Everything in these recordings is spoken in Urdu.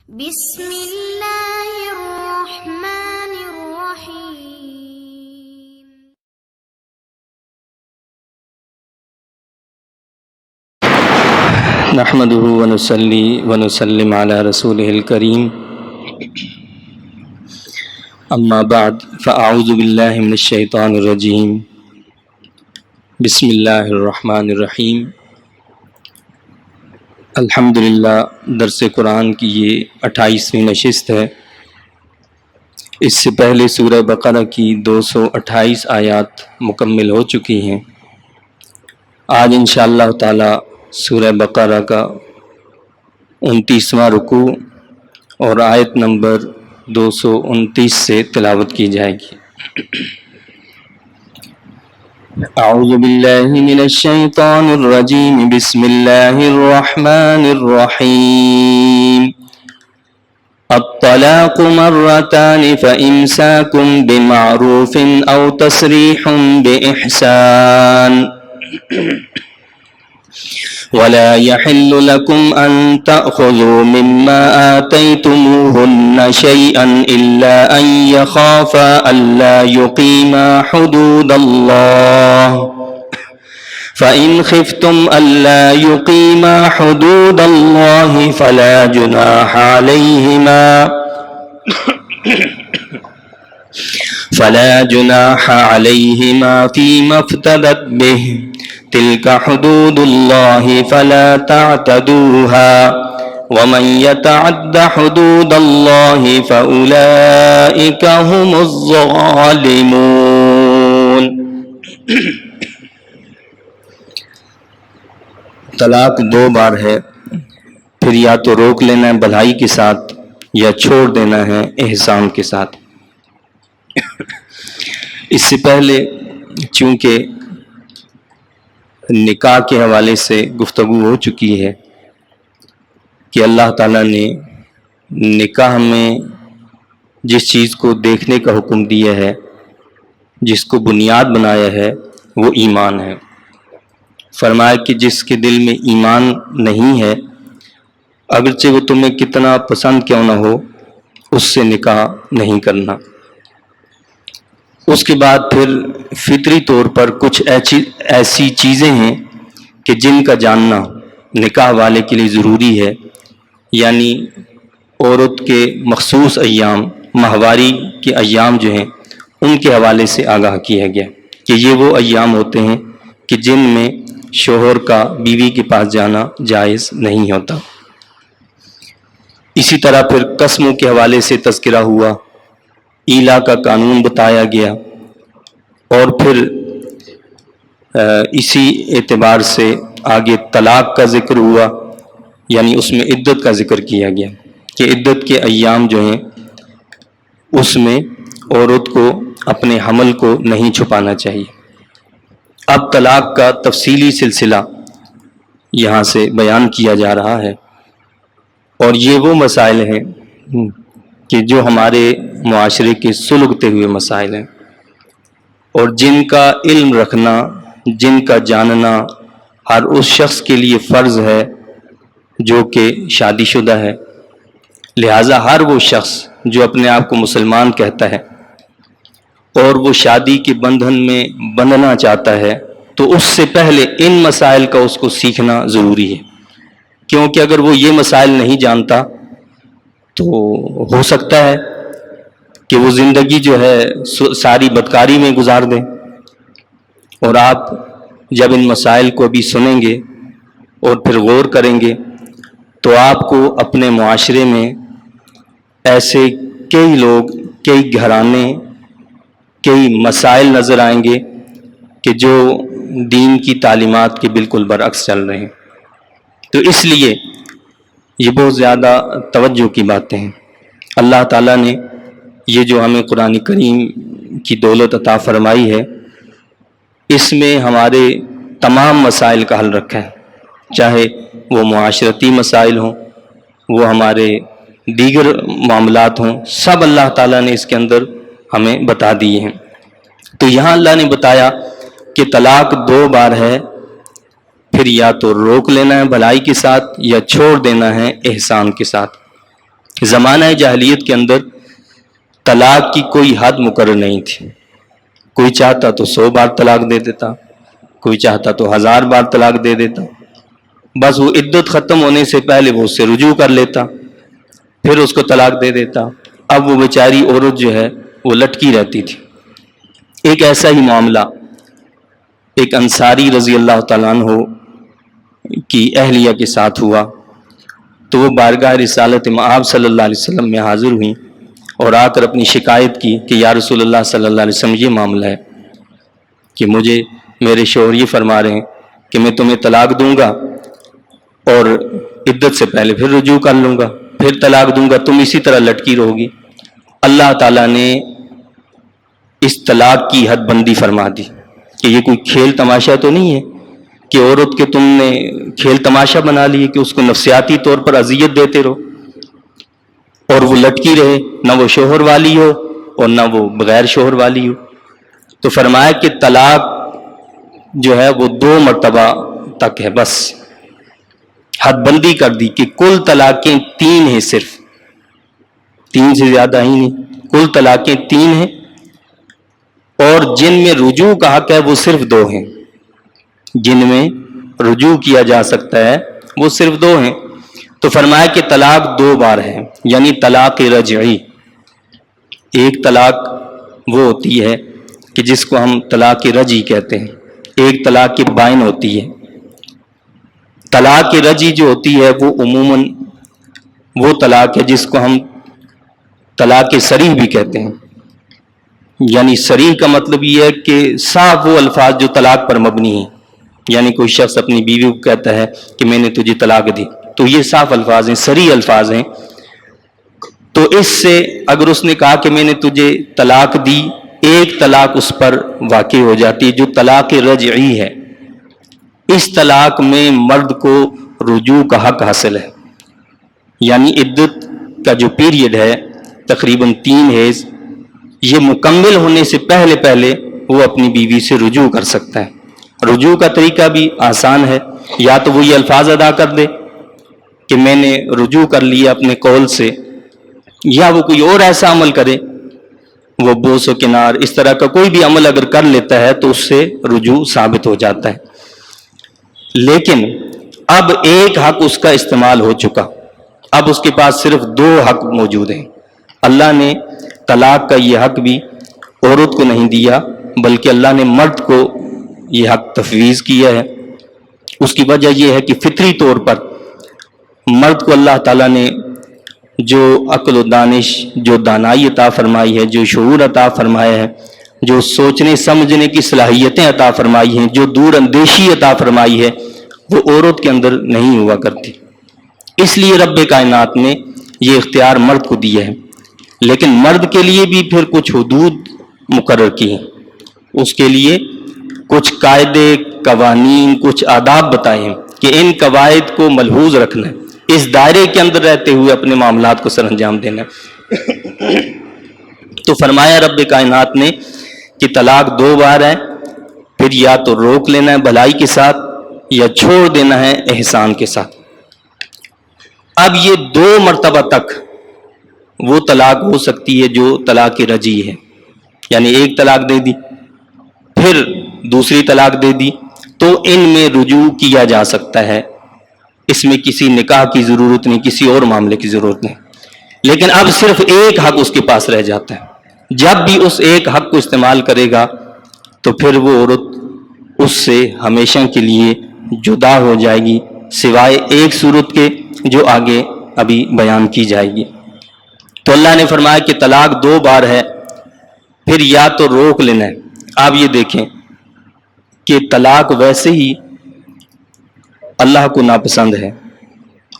بسم اللہ الرحمن الرحیم. نحمده ونصلي ونسلم على رسوله الكريم. اما بعد فاعوذ بالله من الشیطان الرجیم. بسم اللہ الرحمن الرحیم. الحمدللہ درس قرآن کی یہ 28ویں نشست ہے. اس سے پہلے سورہ بقرہ کی 228 آیات مکمل ہو چکی ہیں. آج انشاءاللہ تعالی سورہ بقرہ کا 29واں رکوع اور آیت نمبر 229 سے تلاوت کی جائے گی. اعوذ باللہ من الشیطان الرجیم. بسم اللہ الرحمن الرحیم. الطلاق مرتان فإمساك بمعروف أو تسريح بإحسان ولا يحل لكم أن تأخذوا مما آتيتموهن شيئا إلا أن يخافا ألا يقيما حدود الله فإن خفتم ألا يقيما حدود الله فلا جناح عليهما فيما افتدت به تلك حدود الله فلا تعتدوها ومن يتعد حدود الله فأولئك هم الظالمون. طلاق 2 بار ہے، پھر یا تو روک لینا ہے بھلائی کے ساتھ یا چھوڑ دینا ہے احسان کے ساتھ. اس سے پہلے چونکہ نکاح کے حوالے سے گفتگو ہو چکی ہے کہ اللہ تعالیٰ نے نکاح میں جس چیز کو دیکھنے کا حکم دیا ہے، جس کو بنیاد بنایا ہے، وہ ایمان ہے. فرمایا کہ جس کے دل میں ایمان نہیں ہے، اگرچہ وہ تمہیں کتنا پسند کیوں نہ ہو، اس سے نکاح نہیں کرنا. اس کے بعد پھر فطری طور پر کچھ ایسی چیزیں ہیں کہ جن کا جاننا نکاح والے کے لیے ضروری ہے. یعنی عورت کے مخصوص ایام، ماہواری کے ایام جو ہیں، ان کے حوالے سے آگاہ کیا گیا کہ یہ وہ ایام ہوتے ہیں کہ جن میں شوہر کا بیوی کے پاس جانا جائز نہیں ہوتا. اسی طرح پھر قسموں کے حوالے سے تذکرہ ہوا، ایلا کا قانون بتایا گیا، اور پھر اسی اعتبار سے آگے طلاق کا ذکر ہوا. یعنی اس میں عدت کا ذکر کیا گیا کہ عدت کے ایام جو ہیں اس میں عورت کو اپنے حمل کو نہیں چھپانا چاہیے. اب طلاق کا تفصیلی سلسلہ یہاں سے بیان کیا جا رہا ہے، اور یہ وہ مسائل ہیں کہ جو ہمارے معاشرے کے سلگتے ہوئے مسائل ہیں، اور جن کا علم رکھنا، جن کا جاننا ہر اس شخص کے لیے فرض ہے جو کہ شادی شدہ ہے. لہٰذا ہر وہ شخص جو اپنے آپ کو مسلمان کہتا ہے اور وہ شادی کے بندھن میں بندھنا چاہتا ہے، تو اس سے پہلے ان مسائل کا اس کو سیکھنا ضروری ہے. کیونکہ اگر وہ یہ مسائل نہیں جانتا تو ہو سکتا ہے کہ وہ زندگی جو ہے ساری بدکاری میں گزار دیں. اور آپ جب ان مسائل کو ابھی سنیں گے اور پھر غور کریں گے تو آپ کو اپنے معاشرے میں ایسے کئی لوگ، کئی گھرانے، کئی مسائل نظر آئیں گے کہ جو دین کی تعلیمات کے بالکل برعکس چل رہے ہیں. تو اس لیے یہ بہت زیادہ توجہ کی باتیں ہیں. اللہ تعالیٰ نے یہ جو ہمیں قرآن کریم کی دولت عطا فرمائی ہے، اس میں ہمارے تمام مسائل کا حل رکھا ہے. چاہے وہ معاشرتی مسائل ہوں، وہ ہمارے دیگر معاملات ہوں، سب اللہ تعالیٰ نے اس کے اندر ہمیں بتا دیے ہیں. تو یہاں اللہ نے بتایا کہ طلاق 2 بار ہے، پھر یا تو روک لینا ہے بھلائی کے ساتھ یا چھوڑ دینا ہے احسان کے ساتھ. زمانہ جاہلیت کے اندر طلاق کی کوئی حد مقرر نہیں تھی. کوئی چاہتا تو 100 بار طلاق دے دیتا، کوئی چاہتا تو 1000 بار طلاق دے دیتا. بس وہ عدت ختم ہونے سے پہلے وہ اس سے رجوع کر لیتا، پھر اس کو طلاق دے دیتا. اب وہ بیچاری عورت جو ہے وہ لٹکی رہتی تھی. ایک ایسا ہی معاملہ ایک انصاری رضی اللہ تعالیٰ عنہ کی اہلیہ کے ساتھ ہوا. تو وہ بارگاہ رسالت مآب صلی اللہ علیہ وسلم میں حاضر ہوئیں اور آ کر اپنی شکایت کی کہ یا رسول اللہ صلی اللہ علیہ وسلم، یہ معاملہ ہے کہ مجھے میرے شوہر یہ فرما رہے ہیں کہ میں تمہیں طلاق دوں گا اور عدت سے پہلے پھر رجوع کر لوں گا، پھر طلاق دوں گا، تم اسی طرح لٹکی رہو گی. اللہ تعالیٰ نے اس طلاق کی حد بندی فرما دی کہ یہ کوئی کھیل تماشا تو نہیں ہے کہ عورت کے تم نے کھیل تماشا بنا لیے کہ اس کو نفسیاتی طور پر اذیت دیتے رہو اور وہ لٹکی رہے، نہ وہ شوہر والی ہو اور نہ وہ بغیر شوہر والی ہو. تو فرمایا کہ طلاق جو ہے وہ 2 مرتبہ تک ہے، بس حد بندی کر دی کہ کل طلاقیں 3 ہیں، صرف 3 سے زیادہ ہی نہیں، کل طلاقیں 3 ہیں اور جن میں رجوع کا حق ہے وہ صرف 2 ہیں. جن میں رجوع کیا جا سکتا ہے وہ صرف 2 ہیں. تو فرمایا کہ طلاق 2 بار ہے، یعنی طلاق رجعی. ایک طلاق وہ ہوتی ہے کہ جس کو ہم طلاق رجعی کہتے ہیں، ایک طلاق بائن ہوتی ہے. طلاق رجعی جو ہوتی ہے وہ عموماً وہ طلاق ہے جس کو ہم طلاق صریح بھی کہتے ہیں. یعنی صریح کا مطلب یہ ہے کہ صاف وہ الفاظ جو طلاق پر مبنی ہیں. یعنی کوئی شخص اپنی بیوی کو کہتا ہے کہ میں نے تجھے طلاق دی، تو یہ صاف الفاظ ہیں، صریح الفاظ ہیں. تو اس سے اگر اس نے کہا کہ میں نے تجھے طلاق دی، ایک طلاق اس پر واقع ہو جاتی ہے جو طلاق رجعی ہے. اس طلاق میں مرد کو رجوع کا حق حاصل ہے، یعنی عدت کا جو پیریڈ ہے تقریباً 3 حیض، یہ مکمل ہونے سے پہلے پہلے وہ اپنی بیوی سے رجوع کر سکتا ہے. رجوع کا طریقہ بھی آسان ہے، یا تو وہ یہ الفاظ ادا کر دے کہ میں نے رجوع کر لیا اپنے قول سے، یا وہ کوئی اور ایسا عمل کرے، وہ بوس و کنار اس طرح کا کوئی بھی عمل اگر کر لیتا ہے تو اس سے رجوع ثابت ہو جاتا ہے. لیکن اب ایک حق اس کا استعمال ہو چکا، اب اس کے پاس صرف 2 حق موجود ہیں. اللہ نے طلاق کا یہ حق بھی عورت کو نہیں دیا، بلکہ اللہ نے مرد کو یہ حق تفویض کیا ہے. اس کی وجہ یہ ہے کہ فطری طور پر مرد کو اللہ تعالیٰ نے جو عقل و دانش، جو دانائی عطا فرمائی ہے، جو شعور عطا فرمایا ہے، جو سوچنے سمجھنے کی صلاحیتیں عطا فرمائی ہیں، جو دور اندیشی عطا فرمائی ہے، وہ عورت کے اندر نہیں ہوا کرتی. اس لیے رب کائنات نے یہ اختیار مرد کو دیا ہے. لیکن مرد کے لیے بھی پھر کچھ حدود مقرر کی ہیں، اس کے لیے کچھ قاعدے، قوانین، کچھ آداب بتائے ہیں کہ ان قواعد کو ملحوظ رکھنا ہے، اس دائرے کے اندر رہتے ہوئے اپنے معاملات کو سر انجام دینا ہے. تو فرمایا رب کائنات نے کہ طلاق 2 بار ہے، پھر یا تو روک لینا ہے بھلائی کے ساتھ یا چھوڑ دینا ہے احسان کے ساتھ. اب یہ 2 مرتبہ تک وہ طلاق ہو سکتی ہے جو طلاق رجعی ہے، یعنی ایک طلاق دے دی پھر دوسری طلاق دے دی، تو ان میں رجوع کیا جا سکتا ہے. اس میں کسی نکاح کی ضرورت نہیں، کسی اور معاملے کی ضرورت نہیں. لیکن اب صرف ایک حق اس کے پاس رہ جاتا ہے. جب بھی اس ایک حق کو استعمال کرے گا تو پھر وہ عورت اس سے ہمیشہ کے لیے جدا ہو جائے گی، سوائے ایک صورت کے جو آگے ابھی بیان کی جائے گی. تو اللہ نے فرمایا کہ طلاق 2 بار ہے، پھر یا تو روک لینا ہے. آپ یہ دیکھیں کہ طلاق ویسے ہی اللہ کو ناپسند ہے،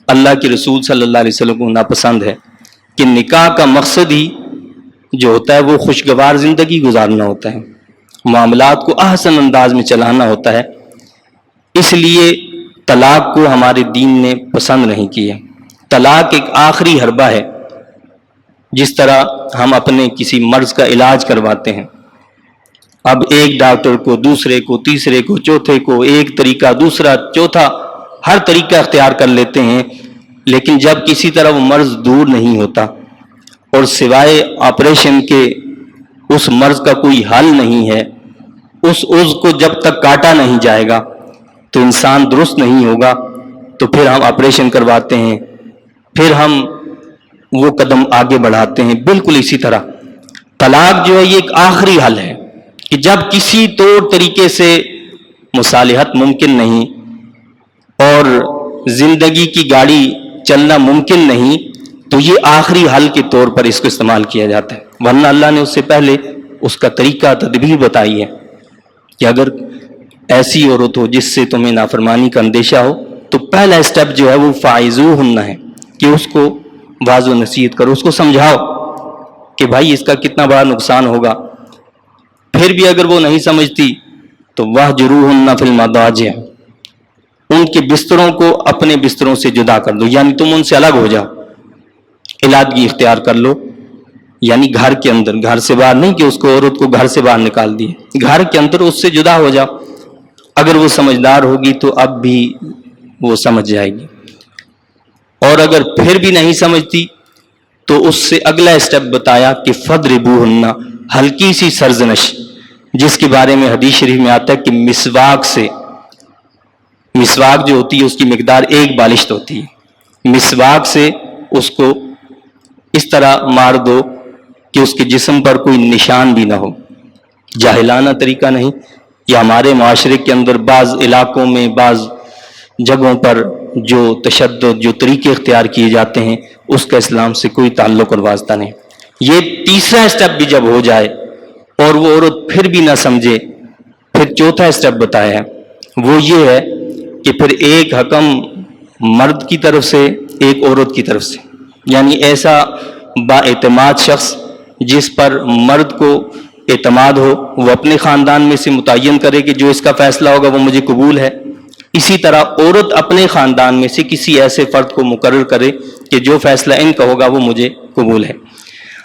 اللہ کے رسول صلی اللہ علیہ وسلم کو ناپسند ہے کہ نکاح کا مقصد ہی جو ہوتا ہے وہ خوشگوار زندگی گزارنا ہوتا ہے، معاملات کو احسن انداز میں چلانا ہوتا ہے. اس لیے طلاق کو ہمارے دین نے پسند نہیں کیا. طلاق ایک آخری حربہ ہے، جس طرح ہم اپنے کسی مرض کا علاج کرواتے ہیں. اب ایک ڈاکٹر کو، دوسرے کو، تیسرے کو، چوتھے کو، ایک طریقہ، دوسرا، چوتھا، ہر طریقہ اختیار کر لیتے ہیں لیکن جب کسی طرح وہ مرض دور نہیں ہوتا اور سوائے آپریشن کے اس مرض کا کوئی حل نہیں ہے، اس عضو کو جب تک کاٹا نہیں جائے گا تو انسان درست نہیں ہوگا، تو پھر ہم آپریشن کرواتے ہیں، پھر ہم وہ قدم آگے بڑھاتے ہیں۔ بالکل اسی طرح طلاق جو ہے یہ ایک آخری حل ہے کہ جب کسی طور طریقے سے مصالحت ممکن نہیں اور زندگی کی گاڑی چلنا ممکن نہیں، تو یہ آخری حل کے طور پر اس کو استعمال کیا جاتا ہے، ورنہ اللہ نے اس سے پہلے اس کا طریقہ تدبیر بتائی ہے کہ اگر ایسی عورت ہو جس سے تمہیں نافرمانی کا اندیشہ ہو تو پہلا اسٹیپ جو ہے وہ فائزوہن ہے کہ اس کو واضح و نصیحت کرو، اس کو سمجھاؤ کہ بھائی اس کا کتنا بڑا نقصان ہوگا۔ پھر بھی اگر وہ نہیں سمجھتی تو وَاہْجُرُوهُنَّ فِی الْمَضَاجِعِ، ان کے بستروں کو اپنے بستروں سے جدا کر دو، یعنی تم ان سے الگ ہو جاؤ، علیحدگی اختیار کر لو، یعنی گھر کے اندر، گھر سے باہر نہیں کہ اس کو عورت کو گھر سے باہر نکال دیے، گھر کے اندر اس سے جدا ہو جاؤ۔ اگر وہ سمجھدار ہوگی تو اب بھی وہ سمجھ جائے گی، اور اگر پھر بھی نہیں سمجھتی تو اس سے اگلا اسٹیپ بتایا کہ فَضْرِبُوهُنَّ، ہلکی سی سرزنش، جس کے بارے میں حدیث شریف میں آتا ہے کہ مسواک سے، مسواک جو ہوتی ہے اس کی مقدار 1 بالشت ہوتی ہے، مسواک سے اس کو اس طرح مار دو کہ اس کے جسم پر کوئی نشان بھی نہ ہو۔ جاہلانہ طریقہ نہیں، یہ ہمارے معاشرے کے اندر بعض علاقوں میں بعض جگہوں پر جو تشدد، جو طریقے اختیار کیے جاتے ہیں، اس کا اسلام سے کوئی تعلق اور واسطہ نہیں۔ یہ تیسرا اسٹیپ بھی جب ہو جائے اور وہ عورت پھر بھی نہ سمجھے، پھر چوتھا اسٹیپ بتایا ہے، وہ یہ ہے کہ پھر ایک حکم مرد کی طرف سے، ایک عورت کی طرف سے، یعنی ایسا با اعتماد شخص جس پر مرد کو اعتماد ہو، وہ اپنے خاندان میں سے متعین کرے کہ جو اس کا فیصلہ ہوگا وہ مجھے قبول ہے۔ اسی طرح عورت اپنے خاندان میں سے کسی ایسے فرد کو مقرر کرے کہ جو فیصلہ ان کا ہوگا وہ مجھے قبول ہے۔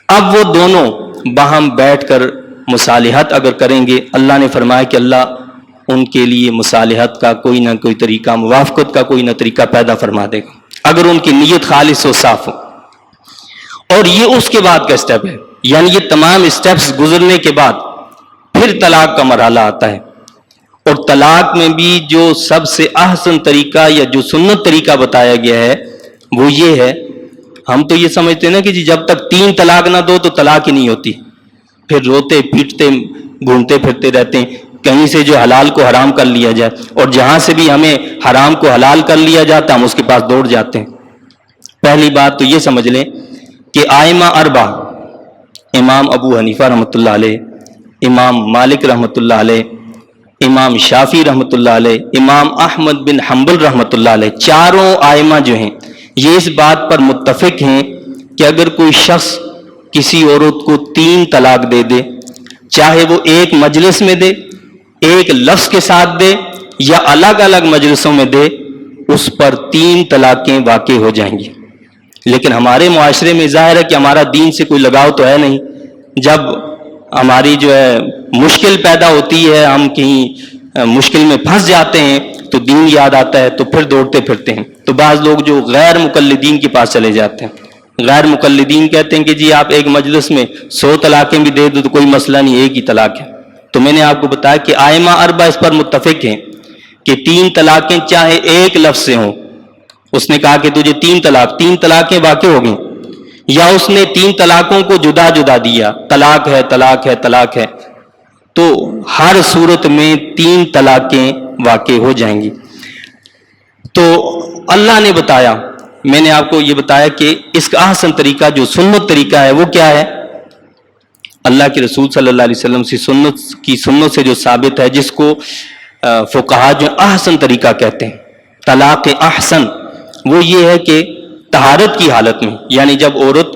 اب وہ دونوں باہم بیٹھ کر مصالحت اگر کریں گے، اللہ نے فرمایا کہ اللہ ان کے لیے مصالحت کا کوئی نہ کوئی طریقہ، موافقت کا کوئی نہ طریقہ پیدا فرما دے گا، اگر ان کی نیت خالص و صاف ہو۔ اور یہ اس کے بعد کا اسٹیپ ہے، یعنی یہ تمام اسٹیپس گزرنے کے بعد پھر طلاق کا مرحلہ آتا ہے، اور طلاق میں بھی جو سب سے احسن طریقہ یا جو سنت طریقہ بتایا گیا ہے وہ یہ ہے، ہم تو یہ سمجھتے ہیں نا کہ جی جب تک 3 طلاق نہ دو تو طلاق ہی نہیں ہوتی، پھر روتے پیٹتے گھومتے پھرتے رہتے ہیں کہیں سے جو حلال کو حرام کر لیا جائے، اور جہاں سے بھی ہمیں حرام کو حلال کر لیا جاتا ہم اس کے پاس دوڑ جاتے ہیں۔ پہلی بات تو یہ سمجھ لیں کہ آئمہ 4، امام ابو حنیفہ رحمۃ اللہ علیہ، امام مالک رحمۃ اللہ علیہ، امام شافعی رحمۃ اللہ علیہ، امام احمد بن حنبل رحمۃ اللہ علیہ، چاروں آئمہ جو ہیں یہ اس بات پر متفق ہیں کہ اگر کوئی شخص کسی عورت کو 3 طلاق دے دے، چاہے وہ ایک مجلس میں دے، ایک لفظ کے ساتھ دے، یا الگ الگ مجلسوں میں دے، اس پر 3 طلاقیں واقع ہو جائیں گی۔ لیکن ہمارے معاشرے میں ظاہر ہے کہ ہمارا دین سے کوئی لگاؤ تو ہے نہیں، جب ہماری جو ہے مشکل پیدا ہوتی ہے، ہم کہیں مشکل میں پھنس جاتے ہیں تو دین یاد آتا ہے تو پھر دوڑتے پھرتے ہیں۔ تو بعض لوگ جو غیر مقلدین کے پاس چلے جاتے ہیں، غیر مقلدین کہتے ہیں کہ جی آپ ایک مجلس میں 100 طلاقیں بھی دے دو تو کوئی مسئلہ نہیں، ایک ہی طلاق ہے۔ تو میں نے آپ کو بتایا کہ آئمہ 4 اس پر متفق ہیں کہ 3 طلاقیں چاہے ایک لفظ سے ہوں، اس نے کہا کہ تجھے 3 طلاقیں واقع ہو گئیں، یا اس نے 3 طلاقوں کو جدا جدا دیا، طلاق ہے طلاق ہے طلاق ہے، تو ہر صورت میں 3 طلاقیں واقع ہو جائیں گی۔ تو اللہ نے بتایا، میں نے آپ کو یہ بتایا کہ اس کا احسن طریقہ جو سنت طریقہ ہے وہ کیا ہے، اللہ کے رسول صلی اللہ علیہ وسلم سے سنت سے جو ثابت ہے، جس کو فقہا جو احسن طریقہ کہتے ہیں، طلاق احسن، وہ یہ ہے کہ طہارت کی حالت میں، یعنی جب عورت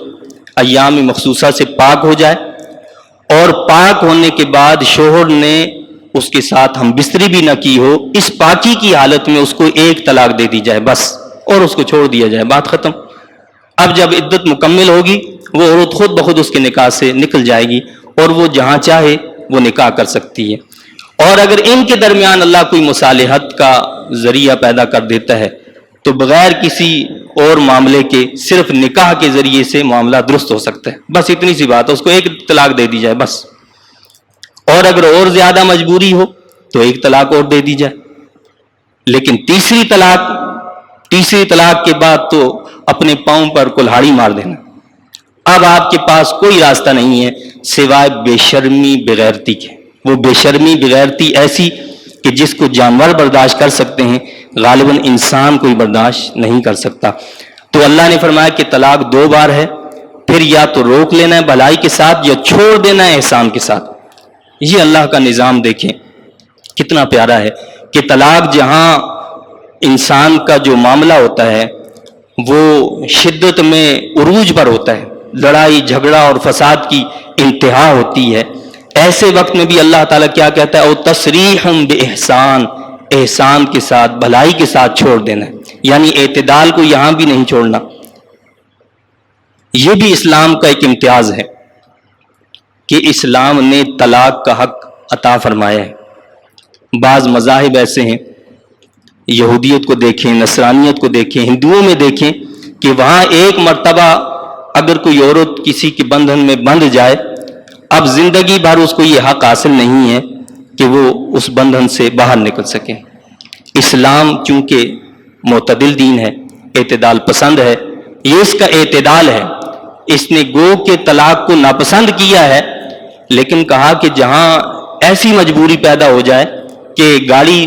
ایام مخصوصہ سے پاک ہو جائے اور پاک ہونے کے بعد شوہر نے اس کے ساتھ ہم بستری بھی نہ کی ہو، اس پاکی کی حالت میں اس کو 1 طلاق دے دی جائے بس، اور اس کو چھوڑ دیا جائے، بات ختم۔ اب جب عدت مکمل ہوگی وہ عورت خود بخود اس کے نکاح سے نکل جائے گی اور وہ جہاں چاہے وہ نکاح کر سکتی ہے۔ اور اگر ان کے درمیان اللہ کوئی مصالحت کا ذریعہ پیدا کر دیتا ہے تو بغیر کسی اور معاملے کے صرف نکاح کے ذریعے سے معاملہ درست ہو سکتا ہے، بس اتنی سی بات ہے، اس کو ایک طلاق دے دی جائے بس، اور اگر اور زیادہ مجبوری ہو تو ایک طلاق اور دے دی جائے، لیکن تیسری طلاق کے بعد تو اپنے پاؤں پر کلہاڑی مار دینا۔ اب آپ کے پاس کوئی راستہ نہیں ہے سوائے بے شرمی بغیرتی کے، وہ بے شرمی بغیرتی ایسی کہ جس کو جانور برداشت کر سکتے ہیں، غالباً انسان کوئی برداشت نہیں کر سکتا۔ تو اللہ نے فرمایا کہ طلاق 2 بار ہے، پھر یا تو روک لینا ہے بھلائی کے ساتھ یا چھوڑ دینا ہے احسان کے ساتھ۔ یہ اللہ کا نظام دیکھیں کتنا پیارا ہے کہ طلاق جہاں انسان کا جو معاملہ ہوتا ہے وہ شدت میں عروج پر ہوتا ہے، لڑائی جھگڑا اور فساد کی انتہا ہوتی ہے، ایسے وقت میں بھی اللہ تعالیٰ کیا کہتا ہے، او تسریح باحسان، احسان کے ساتھ بھلائی کے ساتھ چھوڑ دینا ہے، یعنی اعتدال کو یہاں بھی نہیں چھوڑنا۔ یہ بھی اسلام کا ایک امتیاز ہے کہ اسلام نے طلاق کا حق عطا فرمایا ہے۔ بعض مذاہب ایسے ہیں، یہودیت کو دیکھیں، نصرانیت کو دیکھیں، ہندوؤں میں دیکھیں کہ وہاں ایک مرتبہ اگر کوئی عورت کسی کے بندھن میں بندھ جائے، اب زندگی بھر اس کو یہ حق حاصل نہیں ہے کہ وہ اس بندھن سے باہر نکل سکے۔ اسلام چونکہ معتدل دین ہے، اعتدال پسند ہے، یہ اس کا اعتدال ہے، اس نے گو کے طلاق کو ناپسند کیا ہے، لیکن کہا کہ جہاں ایسی مجبوری پیدا ہو جائے کہ گاڑی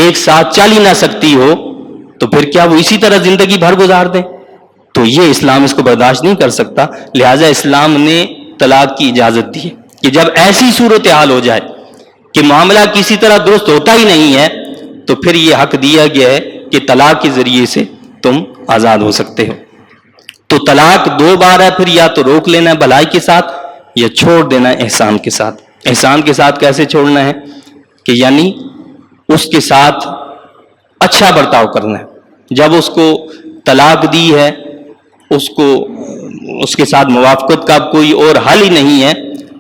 ایک ساتھ چل ہی نہ سکتی ہو تو پھر کیا وہ اسی طرح زندگی بھر گزار دیں؟ تو یہ اسلام اس کو برداشت نہیں کر سکتا، لہٰذا اسلام نے طلاق کی اجازت دی ہے کہ جب ایسی صورتحال ہو جائے کہ معاملہ کسی طرح درست ہوتا ہی نہیں ہے تو پھر یہ حق دیا گیا ہے کہ طلاق کے ذریعے سے تم آزاد ہو سکتے ہو۔ تو طلاق 2 بار ہے، پھر یا تو روک لینا ہے بھلائی کے ساتھ یا چھوڑ دینا ہے احسان کے ساتھ۔ احسان کے ساتھ کیسے چھوڑنا ہے کہ یعنی اس کے ساتھ اچھا برتاؤ کرنا ہے، جب اس کو طلاق دی ہے اس کے ساتھ موافقت کا کوئی اور حل ہی نہیں ہے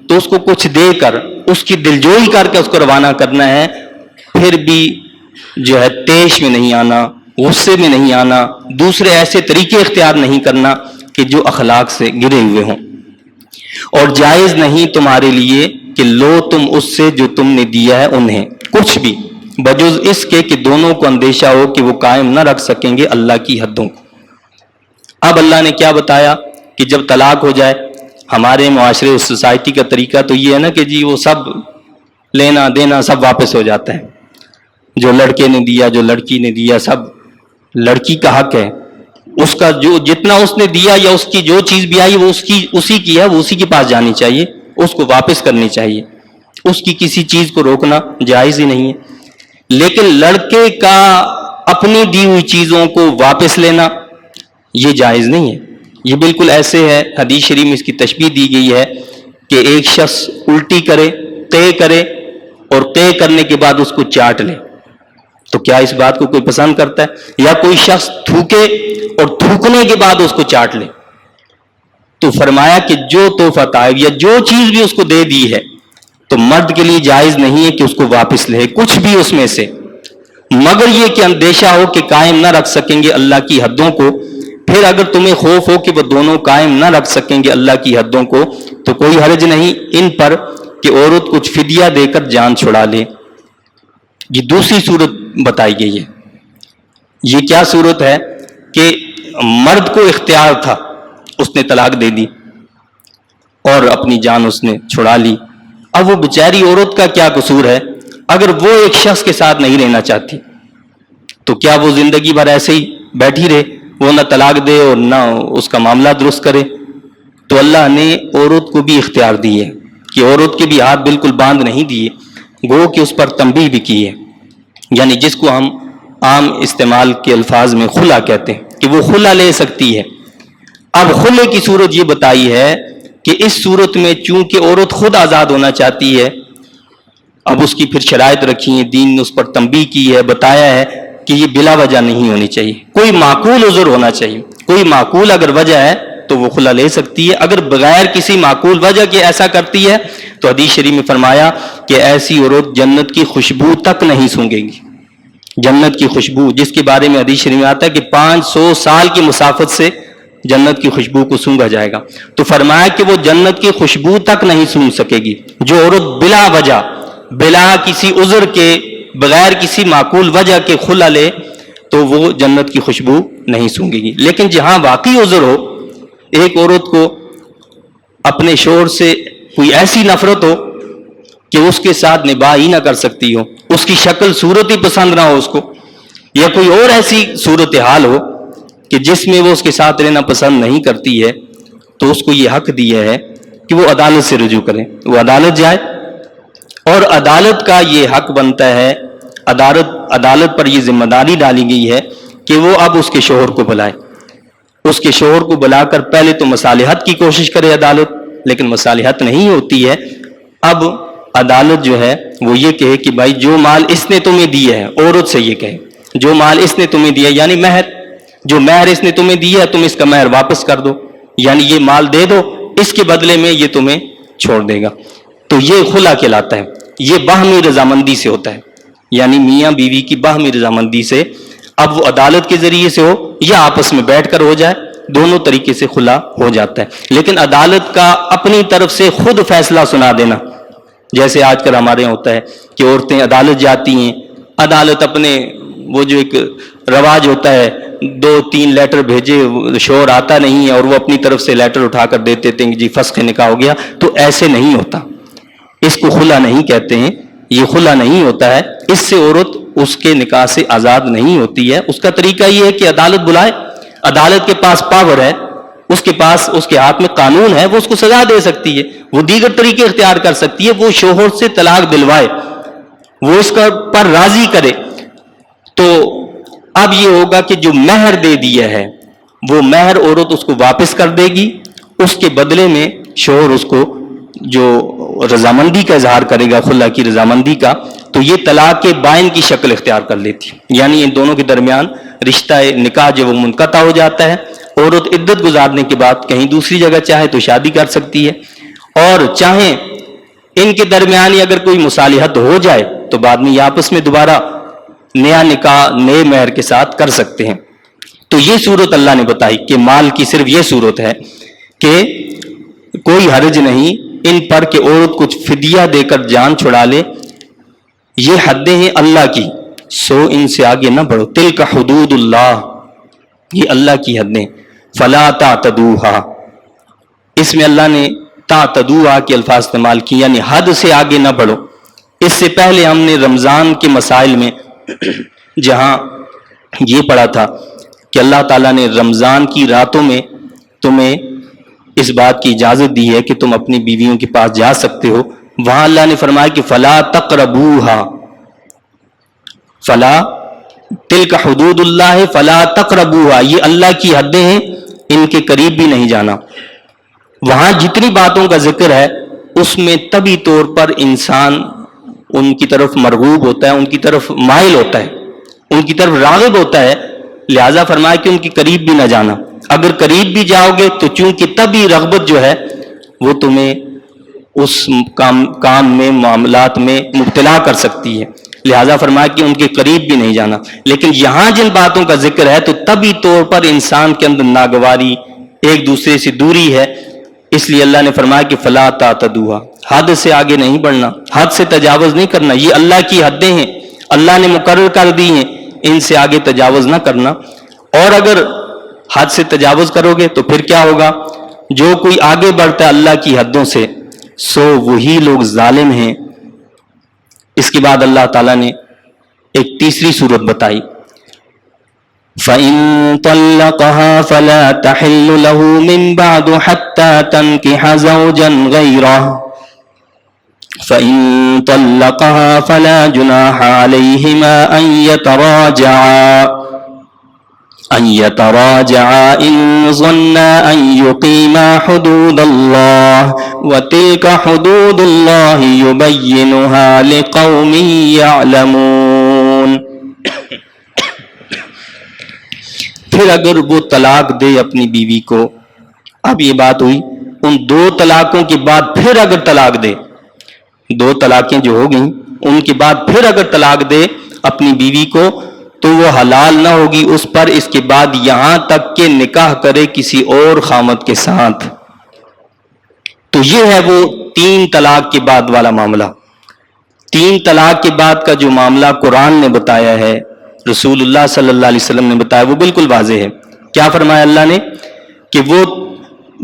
تو اس کو کچھ دے کر اس کی دلجوئی کر کے اس کو روانہ کرنا ہے، پھر بھی جو ہے تیش میں نہیں آنا، غصے میں نہیں آنا، دوسرے ایسے طریقے اختیار نہیں کرنا کہ جو اخلاق سے گرے ہوئے ہوں، اور جائز نہیں تمہارے لیے کہ لو تم اس سے جو تم نے دیا ہے انہیں کچھ بھی، بجز اس کے کہ دونوں کو اندیشہ ہو کہ وہ قائم نہ رکھ سکیں گے اللہ کی حدوں کو۔ اب اللہ نے کیا بتایا کہ جب طلاق ہو جائے، ہمارے معاشرے سوسائٹی کا طریقہ تو یہ ہے نا کہ جی وہ سب لینا دینا سب واپس ہو جاتا ہے، جو لڑکے نے دیا جو لڑکی نے دیا سب لڑکی کا حق ہے، اس کا جو جتنا اس نے دیا یا اس کی جو چیز بھی آئی وہ اسی کی ہے، وہ اسی کے پاس جانی چاہیے، اس کو واپس کرنی چاہیے، اس کی کسی چیز کو روکنا جائز ہی نہیں ہے۔ لیکن لڑکے کا اپنی دی ہوئی چیزوں کو واپس لینا یہ جائز نہیں ہے، یہ بالکل ایسے ہے، حدیث شریف میں اس کی تشبیہ دی گئی ہے کہ ایک شخص الٹی کرے، قے کرے اور قے کرنے کے بعد اس کو چاٹ لے، تو کیا اس بات کو کوئی پسند کرتا ہے؟ یا کوئی شخص تھوکے اور تھوکنے کے بعد اس کو چاٹ لے، تو فرمایا کہ جو تحفہ طائب یا جو چیز بھی اس کو دے دی ہے تو مرد کے لیے جائز نہیں ہے کہ اس کو واپس لے کچھ بھی اس میں سے، مگر یہ کہ اندیشہ ہو کہ قائم نہ رکھ سکیں گے اللہ کی حدوں کو، پھر اگر تمہیں خوف ہو کہ وہ دونوں قائم نہ رکھ سکیں گے اللہ کی حدوں کو تو کوئی حرج نہیں ان پر کہ عورت کچھ فدیہ دے کر جان چھڑا لے۔ یہ دوسری صورت بتائی گئی ہے۔ یہ کیا صورت ہے کہ مرد کو اختیار تھا، اس نے طلاق دے دی اور اپنی جان اس نے چھڑا لی، اب وہ بیچاری عورت کا کیا قصور ہے؟ اگر وہ ایک شخص کے ساتھ نہیں رہنا چاہتی تو کیا وہ زندگی بھر ایسے ہی بیٹھی رہے، وہ نہ طلاق دے اور نہ اس کا معاملہ درست کرے؟ تو اللہ نے عورت کو بھی اختیار دی ہے کہ عورت کے بھی ہاتھ بالکل باندھ نہیں دیے، گو کہ اس پر تنبیہ بھی کی ہے، یعنی جس کو ہم عام استعمال کے الفاظ میں خلا کہتے ہیں کہ وہ خلا لے سکتی ہے۔ اب خلے کی صورت یہ بتائی ہے کہ اس صورت میں چونکہ عورت خود آزاد ہونا چاہتی ہے، اب اس کی پھر شرائط رکھی ہیں، دین نے اس پر تنبیہ کی ہے، بتایا ہے کہ یہ بلا وجہ نہیں ہونی چاہیے، کوئی معقول عذر ہونا چاہیے، کوئی معقول اگر وجہ ہے تو وہ خلا لے سکتی ہے، اگر بغیر کسی معقول وجہ کے ایسا کرتی ہے تو حدیث شریف میں فرمایا کہ ایسی عورت جنت کی خوشبو تک نہیں سونگے گی، جنت کی خوشبو جس کے بارے میں حدیث شریف میں آتا ہے کہ 500 سال کی مسافت سے جنت کی خوشبو کو سونگھا جائے گا. تو فرمایا کہ وہ جنت کی خوشبو تک نہیں سونگھ سکے گی. جو عورت بلا وجہ، بلا کسی عذر کے، بغیر کسی معقول وجہ کے خلا لے تو وہ جنت کی خوشبو نہیں سونگھے گی. لیکن جہاں واقعی عذر ہو، ایک عورت کو اپنے شوہر سے کوئی ایسی نفرت ہو کہ اس کے ساتھ نباہ ہی نہ کر سکتی ہو، اس کی شکل صورت ہی پسند نہ ہو اس کو، یا کوئی اور ایسی صورتحال ہو کہ جس میں وہ اس کے ساتھ رہنا پسند نہیں کرتی ہے، تو اس کو یہ حق دیا ہے کہ وہ عدالت سے رجوع کرے، وہ عدالت جائے. اور عدالت کا یہ حق بنتا ہے، عدالت پر یہ ذمہ داری ڈالی گئی ہے کہ وہ اب اس کے شوہر کو بلائے. اس کے شوہر کو بلا کر پہلے تو مصالحت کی کوشش کرے عدالت، لیکن مصالحت نہیں ہوتی ہے. اب عدالت جو ہے وہ یہ کہے کہ بھائی جو مال اس نے تمہیں دیا ہے، عورت سے یہ کہے جو مال اس نے تمہیں دیا یعنی مہر، جو مہر اس نے تمہیں دیا ہے تم اس کا مہر واپس کر دو، یعنی یہ مال دے دو، اس کے بدلے میں یہ تمہیں چھوڑ دے گا. تو یہ خلا کہلاتا ہے. یہ باہمی رضامندی سے ہوتا ہے، یعنی میاں بیوی کی باہمی رضامندی سے. اب وہ عدالت کے ذریعے سے ہو یا آپس میں بیٹھ کر ہو جائے، دونوں طریقے سے خلا ہو جاتا ہے. لیکن عدالت کا اپنی طرف سے خود فیصلہ سنا دینا، جیسے آج کل ہمارے یہاں ہوتا ہے کہ عورتیں عدالت جاتی ہیں، عدالت اپنے وہ جو ایک رواج ہوتا ہے 2-3 لیٹر بھیجے، شوہر آتا نہیں ہے اور وہ اپنی طرف سے لیٹر اٹھا کر دیتے تھے کہ جی فسخ نکاح ہو گیا. تو ایسے نہیں ہوتا، اس کو خلا نہیں کہتے ہیں، یہ خلا نہیں ہوتا ہے. اس سے عورت اس کے نکاح سے آزاد نہیں ہوتی ہے. اس کا طریقہ یہ ہے کہ عدالت بلائے، عدالت کے پاس پاور ہے، اس کے پاس، اس کے ہاتھ میں قانون ہے، وہ اس کو سزا دے سکتی ہے، وہ دیگر طریقے اختیار کر سکتی ہے، وہ شوہر سے طلاق دلوائے، وہ اس کا پر راضی کرے. تو اب یہ ہوگا کہ جو مہر دے دیا ہے وہ مہر عورت اس کو واپس کر دے گی، اس کے بدلے میں شوہر اس کو جو رضامندی کا اظہار کرے گا، خلا کی رضامندی کا، تو یہ طلاق کے بائن کی شکل اختیار کر لیتی ہے. یعنی ان دونوں کے درمیان رشتہ نکاح جو وہ منقطع ہو جاتا ہے. عورت عدت گزارنے کے بعد کہیں دوسری جگہ چاہے تو شادی کر سکتی ہے، اور چاہیں ان کے درمیان ہی اگر کوئی مصالحت ہو جائے تو بعد میں یہ آپس میں دوبارہ نیا نکاح نئے مہر کے ساتھ کر سکتے ہیں. تو یہ صورت اللہ نے بتائی کہ مال کی صرف یہ صورت ہے کہ کوئی حرج نہیں ان پر کہ عورت کچھ فدیہ دے کر جان چھڑا لے. یہ حدیں ہیں اللہ کی، سو ان سے آگے نہ بڑھو. تلک حدود اللہ، یہ اللہ کی حدیں، فلا تعتدوها. اس میں اللہ نے تعتدوها کے الفاظ استعمال کیے، یعنی حد سے آگے نہ بڑھو. اس سے پہلے ہم نے رمضان کے مسائل میں جہاں یہ پڑھا تھا کہ اللہ تعالیٰ نے رمضان کی راتوں میں تمہیں اس بات کی اجازت دی ہے کہ تم اپنی بیویوں کے پاس جا سکتے ہو. وہاں اللہ نے فرمایا کہ فلا تقربوها، فلا تلک حدود اللہ فلا تقربوها، یہ اللہ کی حدیں ہیں، ان کے قریب بھی نہیں جانا. وہاں جتنی باتوں کا ذکر ہے اس میں طبی طور پر انسان ان کی طرف مرغوب ہوتا ہے، ان کی طرف مائل ہوتا ہے، ان کی طرف راغب ہوتا ہے. لہذا فرمایا کہ ان کے قریب بھی نہ جانا. اگر قریب بھی جاؤ گے تو چونکہ طبی رغبت جو ہے وہ تمہیں اس کام میں، معاملات میں مبتلا کر سکتی ہے. لہذا فرمایا کہ ان کے قریب بھی نہیں جانا. لیکن یہاں جن باتوں کا ذکر ہے تو طبی طور پر انسان کے اندر ناگواری، ایک دوسرے سے دوری ہے، اس لیے اللہ نے فرمایا کہ فلا تعتدوها، حد سے آگے نہیں بڑھنا، حد سے تجاوز نہیں کرنا. یہ اللہ کی حدیں ہیں، اللہ نے مقرر کر دی ہیں، ان سے آگے تجاوز نہ کرنا. اور اگر حد سے تجاوز کرو گے تو پھر کیا ہوگا؟ جو کوئی آگے بڑھتا ہے اللہ کی حدوں سے سو وہی لوگ ظالم ہیں. اس کے بعد اللہ تعالیٰ نے ایک تیسری صورت بتائی، فَإِن طَلَّقَهَا فَلَا تَحِلُّ لَهُ مِن بَعْدُ حَتَّى تَنكِحَ زَوْجًا غَيْرَهُ فَإِن طَلَّقَهَا فَلَا جُنَاحَ عَلَيْهِمَا أن يتراجعا إن ظنا أن يقيما حدود الله وتلك حدود الله يبينها لقوم يعلمون. پھر اگر وہ طلاق دے اپنی بیوی کو، اب یہ بات ہوئی ان 2 طلاقوں کے بعد پھر اگر طلاق دے، 2 طلاقیں جو ہو گئیں ان کے بعد پھر اگر طلاق دے اپنی بیوی کو تو وہ حلال نہ ہوگی اس پر اس کے بعد یہاں تک کہ نکاح کرے کسی اور خامد کے ساتھ۔ تو یہ ہے وہ 3 طلاق کے بعد والا معاملہ۔ 3 طلاق کے بعد کا جو معاملہ قرآن نے بتایا ہے، رسول اللہ صلی اللہ علیہ وسلم نے بتایا، وہ بالکل واضح ہے۔ کیا فرمایا اللہ نے؟ کہ وہ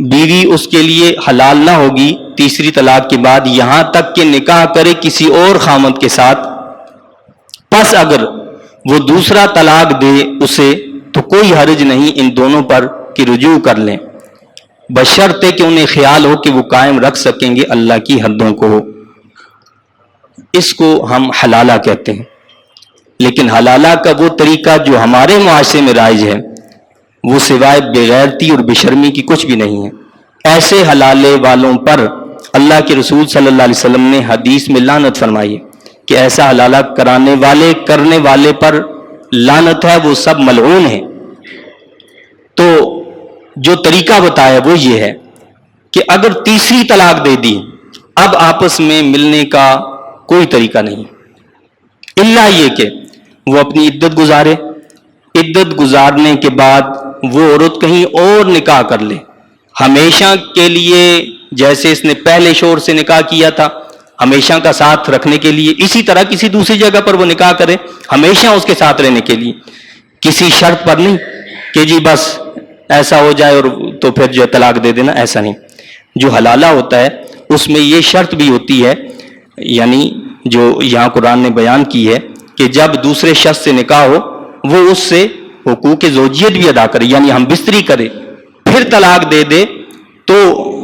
بیوی اس کے لیے حلال نہ ہوگی تیسری طلاق کے بعد یہاں تک کہ نکاح کرے کسی اور خامد کے ساتھ، پس اگر وہ دوسرا طلاق دے اسے تو کوئی حرج نہیں ان دونوں پر کہ رجوع کر لیں، بشرطے کہ انہیں خیال ہو کہ وہ قائم رکھ سکیں گے اللہ کی حدوں کو۔ اس کو ہم حلالہ کہتے ہیں، لیکن حلالہ کا وہ طریقہ جو ہمارے معاشرے میں رائج ہے وہ سوائے بغیرتی اور بشرمی کی کچھ بھی نہیں ہے۔ ایسے حلالے والوں پر اللہ کے رسول صلی اللہ علیہ وسلم نے حدیث میں لعنت فرمائی ہے کہ ایسا حلالہ کرنے والے پر لعنت ہے، وہ سب ملعون ہیں۔ تو جو طریقہ بتایا وہ یہ ہے کہ اگر تیسری طلاق دے دی، اب آپس میں ملنے کا کوئی طریقہ نہیں، الا یہ کہ وہ اپنی عدت گزارے، عدت گزارنے کے بعد وہ عورت کہیں اور نکاح کر لے ہمیشہ کے لیے، جیسے اس نے پہلے شوہر سے نکاح کیا تھا ہمیشہ کا ساتھ رکھنے کے لیے، اسی طرح کسی دوسری جگہ پر وہ نکاح کرے ہمیشہ اس کے ساتھ رہنے کے لیے، کسی شرط پر نہیں کہ جی بس ایسا ہو جائے اور تو پھر جو طلاق دے دینا، ایسا نہیں۔ جو حلالہ ہوتا ہے اس میں یہ شرط بھی ہوتی ہے، یعنی جو یہاں قرآن نے بیان کی ہے کہ جب دوسرے شخص سے نکاح ہو وہ اس سے حقوق زوجیت بھی ادا کرے، یعنی ہم بستری کرے، پھر طلاق دے دے تو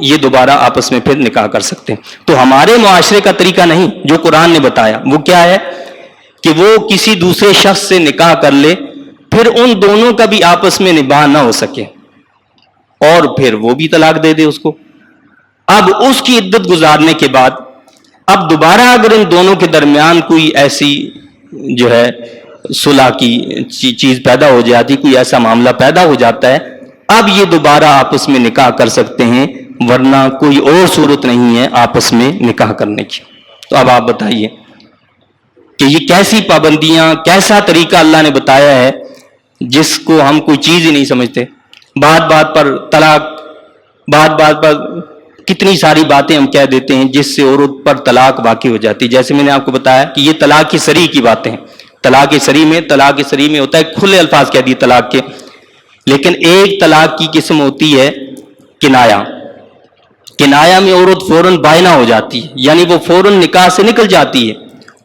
یہ دوبارہ آپس میں پھر نکاح کر سکتے ہیں۔ تو ہمارے معاشرے کا طریقہ نہیں جو قرآن نے بتایا، وہ کیا ہے کہ وہ کسی دوسرے شخص سے نکاح کر لے، پھر ان دونوں کا بھی آپس میں نباہ نہ ہو سکے اور پھر وہ بھی طلاق دے دے اس کو۔ اب اس کی عدت گزارنے کے بعد اب دوبارہ اگر ان دونوں کے درمیان کوئی ایسی جو ہے صلح کی چیز پیدا ہو جاتی، کوئی ایسا معاملہ پیدا ہو جاتا ہے، اب یہ دوبارہ آپس میں نکاح کر سکتے ہیں، ورنہ کوئی اور صورت نہیں ہے آپس میں نکاح کرنے کی۔ تو اب آپ بتائیے کہ یہ کیسی پابندیاں، کیسا طریقہ اللہ نے بتایا ہے جس کو ہم کوئی چیز ہی نہیں سمجھتے۔ بات بات پر طلاق، بات بات پر کتنی ساری باتیں ہم کہہ دیتے ہیں جس سے عورت پر طلاق واقع ہو جاتی ہے۔ جیسے میں نے آپ کو بتایا کہ یہ طلاق کی صریح کی باتیں ہیں۔ طلاق صریح میں ہوتا ہے کھلے الفاظ کہہ دیے طلاق کے، لیکن ایک طلاق کی قسم ہوتی ہے کنایا۔ کنایا میں عورت فوراً بائنہ ہو جاتی ہے، یعنی وہ فوراً نکاح سے نکل جاتی ہے،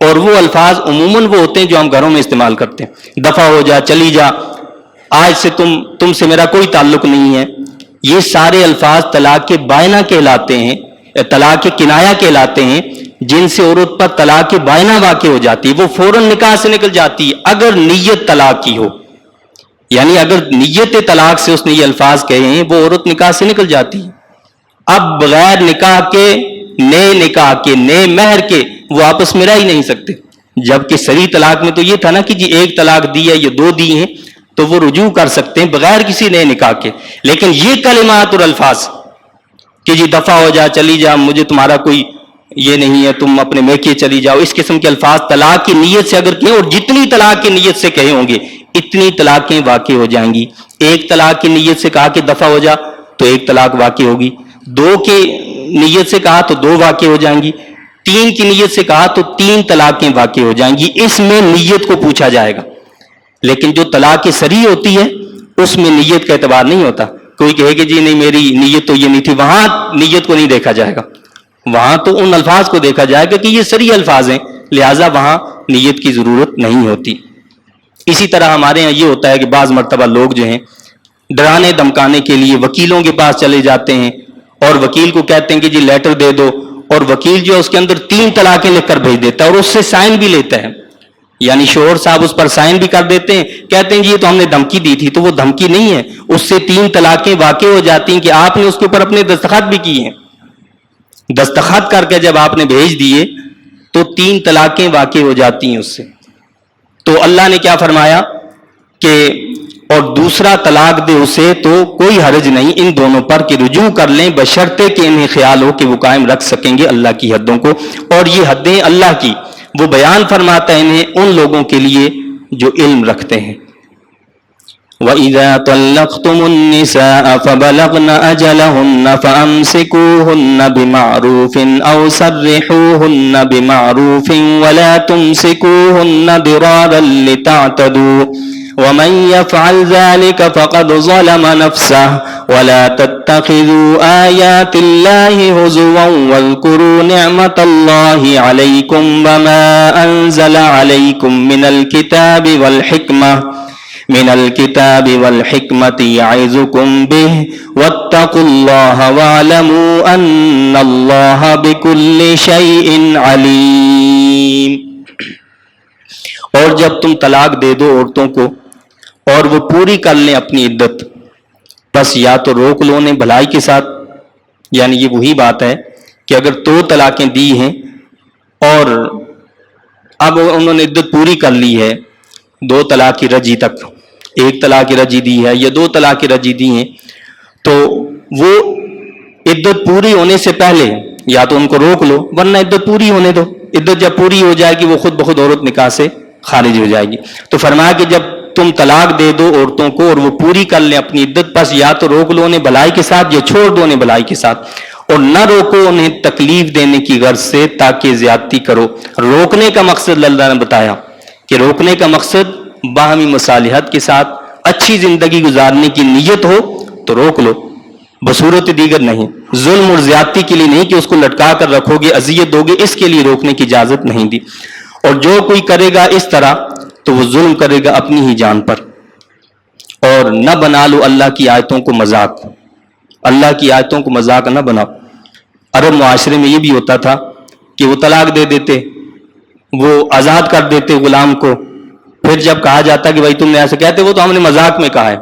اور وہ الفاظ عموماً وہ ہوتے ہیں جو ہم گھروں میں استعمال کرتے ہیں، دفع ہو جا، چلی جا، آج سے تم سے میرا کوئی تعلق نہیں ہے۔ یہ سارے الفاظ طلاق کے بائنہ کہلاتے ہیں، طلاق کے کنایا کہلاتے ہیں، جن سے عورت پر طلاق کے بائنہ واقع ہو جاتی ہے، وہ فوراً نکاح سے نکل جاتی ہے اگر نیت طلاق کی ہو، یعنی اگر نیت طلاق سے اس نے یہ الفاظ کہے ہیں وہ عورت نکاح سے نکل جاتی ہے۔ اب بغیر نکاح کے نئے مہر کے وہ آپس میں رہ ہی نہیں سکتے، جبکہ صریح طلاق میں تو یہ تھا نا کہ جی ایک طلاق دی ہے یا 2 دی ہیں تو وہ رجوع کر سکتے ہیں بغیر کسی نئے نکاح کے، لیکن یہ کلمات اور الفاظ کہ جی دفع ہو جا، چلی جا، مجھے تمہارا کوئی یہ نہیں ہے، تم اپنے میکے چلی جاؤ، اس قسم کے الفاظ طلاق کی نیت سے اگر کہیں، اور جتنی طلاق کی نیت سے کہے ہوں گے اتنی طلاقیں واقع ہو جائیں گی۔ ایک طلاق کی نیت سے کہا کہ دفع ہو جا تو ایک طلاق واقع ہوگی، 2 کی نیت سے کہا تو 2 واقع ہو جائیں گی، 3 کی نیت سے کہا تو 3 طلاقیں واقع ہو جائیں گی۔ اس میں نیت کو پوچھا جائے گا، لیکن جو طلاق صریح ہوتی ہے اس میں نیت کا اعتبار نہیں ہوتا۔ کوئی کہے کہ جی نہیں میری نیت تو یہ نہیں تھی، وہاں نیت کو نہیں دیکھا جائے گا، وہاں تو ان الفاظ کو دیکھا جائے گا کہ یہ صریح الفاظ ہیں، لہٰذا وہاں نیت کی ضرورت نہیں ہوتی۔ اسی طرح ہمارے یہاں یہ ہوتا ہے کہ بعض مرتبہ لوگ جو ہیں ڈرانے دھمکانے کے لیے وکیلوں کے پاس چلے جاتے ہیں اور وکیل کو کہتے ہیں کہ جی لیٹر دے دو، اور وکیل جو ہے اس کے اندر 3 طلاقیں لکھ کر بھیج دیتا ہے اور اس سے سائن بھی لیتا ہے، یعنی شوہر صاحب اس پر سائن بھی کر دیتے ہیں، کہتے ہیں جی یہ تو ہم نے دھمکی دی تھی، تو وہ دھمکی نہیں ہے، اس سے 3 طلاقیں واقع ہو جاتی ہیں کہ آپ نے اس کے اوپر اپنے دستخط بھی کیے ہیں، دستخط کر کے جب آپ نے بھیج دیے تو 3 طلاقیں واقع ہو جاتی ہیں اس سے۔ تو اللہ نے کیا فرمایا کہ اور دوسرا طلاق دے اسے تو کوئی حرج نہیں ان دونوں پر کہ رجوع کر لیں، بشرطے کہ انہیں خیال ہو کہ وہ قائم رکھ سکیں گے اللہ کی حدوں کو، اور یہ حدیں اللہ کی وہ بیان فرماتا ہے انہیں ان لوگوں کے لیے جو علم رکھتے ہیں. وَإِذَا طَلَّقْتُمُ النِّسَاءَ فَبَلَغْنَ أَجَلَهُنَّ فَأَمْسِكُوهُنَّ بِمَعْرُوفٍ أَوْ سَرِّحُوهُنَّ بِمَعْرُوفٍ وَلَا تُمْسِكُوهُنَّ ضِرَارًا لِتَعْتَدُوا وَمَنْ يَفْعَلْ ذَلِكَ فَقَدْ ظَلَمَ نَفْسَهُ وَلَا تَتَّخِذُوا آيَاتِ اللَّهِ هُزُوًا وَاذْكُرُوا نِعْمَةَ اللَّهِ عَلَيْكُمْ وَمَا أَنزَلَ عَلَيْكُمْ مِنَ الكتاب والحكمة يعظكم به واتقوا الله واعلموا أن الله بكل شيء عليم. اور جب تم طلاق دے دو عورتوں کو اور وہ پوری کر لیں اپنی عدت، بس یا تو روک لو انہیں بھلائی کے ساتھ، یعنی یہ وہی بات ہے کہ اگر 2 طلاقیں دی ہیں اور اب انہوں نے عدت پوری کر لی ہے 2 طلاق کی رجی تک، 1 طلاق کی رجی دی ہے یا 2 طلاق کی رجی دی ہیں، تو وہ عدت پوری ہونے سے پہلے یا تو ان کو روک لو ورنہ عدت پوری ہونے دو. عدت جب پوری ہو جائے گی وہ خود بخود عورت نکاح سے خارج ہو جائے گی. تو فرمایا کہ جب تم طلاق دے دو عورتوں کو اور وہ پوری کر لیں اپنی عدت، پس یا تو روک لو انہیں بھلائی کے ساتھ یا چھوڑ دو انہیں بھلائی کے ساتھ، اور نہ روکو انہیں تکلیف دینے کی غرض سے تاکہ زیادتی کرو. روکنے کا مقصد اللہ نے بتایا کہ روکنے کا مقصد باہمی مصالحت کے ساتھ اچھی زندگی گزارنے کی نیت ہو تو روک لو، بصورت دیگر نہیں. ظلم اور زیادتی کے لیے نہیں کہ اس کو لٹکا کر رکھو گے، اذیت دو گے، اس کے لیے روکنے کی اجازت نہیں دی. اور جو کوئی کرے گا اس طرح تو وہ ظلم کرے گا اپنی ہی جان پر. اور نہ بنا لو اللہ کی آیتوں کو مذاق، اللہ کی آیتوں کو مذاق نہ بناؤ. عرب معاشرے میں یہ بھی ہوتا تھا کہ وہ طلاق دے دیتے، وہ آزاد کر دیتے غلام کو، پھر جب کہا جاتا کہ بھائی تم نے ایسے کہتے، وہ تو ہم نے مذاق میں کہا ہے.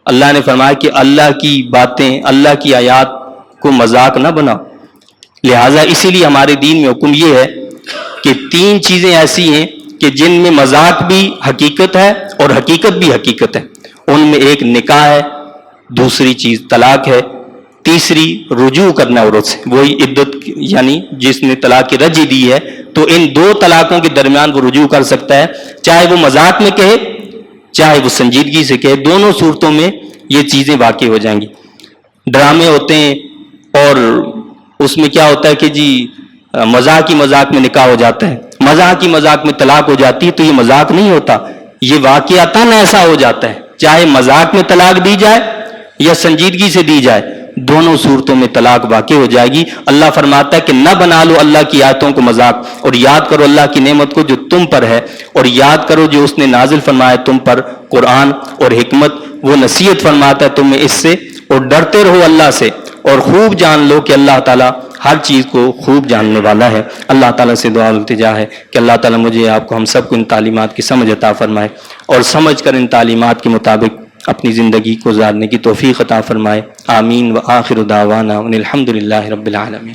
اللہ نے فرمایا کہ اللہ کی باتیں، اللہ کی آیات کو مذاق نہ بناؤ. لہٰذا اسی لیے ہمارے دین میں حکم یہ ہے کہ 3 چیزیں ایسی ہیں کہ جن میں مذاق بھی حقیقت ہے اور حقیقت بھی حقیقت ہے. ان میں ایک نکاح ہے، دوسری چیز طلاق ہے، تیسری رجوع کرنا عورت سے، وہی عدت، یعنی جس نے طلاق کی رجی دی ہے تو ان 2 طلاقوں کے درمیان وہ رجوع کر سکتا ہے، چاہے وہ مذاق میں کہے چاہے وہ سنجیدگی سے کہے. دونوں صورتوں میں یہ چیزیں واقع ہو جائیں گی. ڈرامے ہوتے ہیں اور اس میں کیا ہوتا ہے کہ جی مذاق ہی مذاق میں نکاح ہو جاتا ہے، مذاق ہی مذاق میں طلاق ہو جاتی ہے، تو یہ مذاق نہیں ہوتا، یہ واقعتاً ایسا ہو جاتا ہے. چاہے مذاق میں طلاق دی جائے یا سنجیدگی سے دی جائے، دونوں صورتوں میں طلاق واقع ہو جائے گی. اللہ فرماتا ہے کہ نہ بنا لو اللہ کی آیتوں کو مذاق، اور یاد کرو اللہ کی نعمت کو جو تم پر ہے، اور یاد کرو جو اس نے نازل فرمایا تم پر قرآن اور حکمت. وہ نصیحت فرماتا ہے تمہیں اس سے، اور ڈرتے رہو اللہ سے، اور خوب جان لو کہ اللہ تعالیٰ ہر چیز کو خوب جاننے والا ہے. اللہ تعالیٰ سے دعا التجا ہے کہ اللہ تعالیٰ مجھے آپ کو ہم سب کو ان تعلیمات کی سمجھ عطا فرمائے، اور سمجھ کر ان تعلیمات کے مطابق اپنی زندگی کو گزارنے کی توفیق عطا فرمائے. آمین. وآخر دعوانا ان الحمد للہ رب العالمین.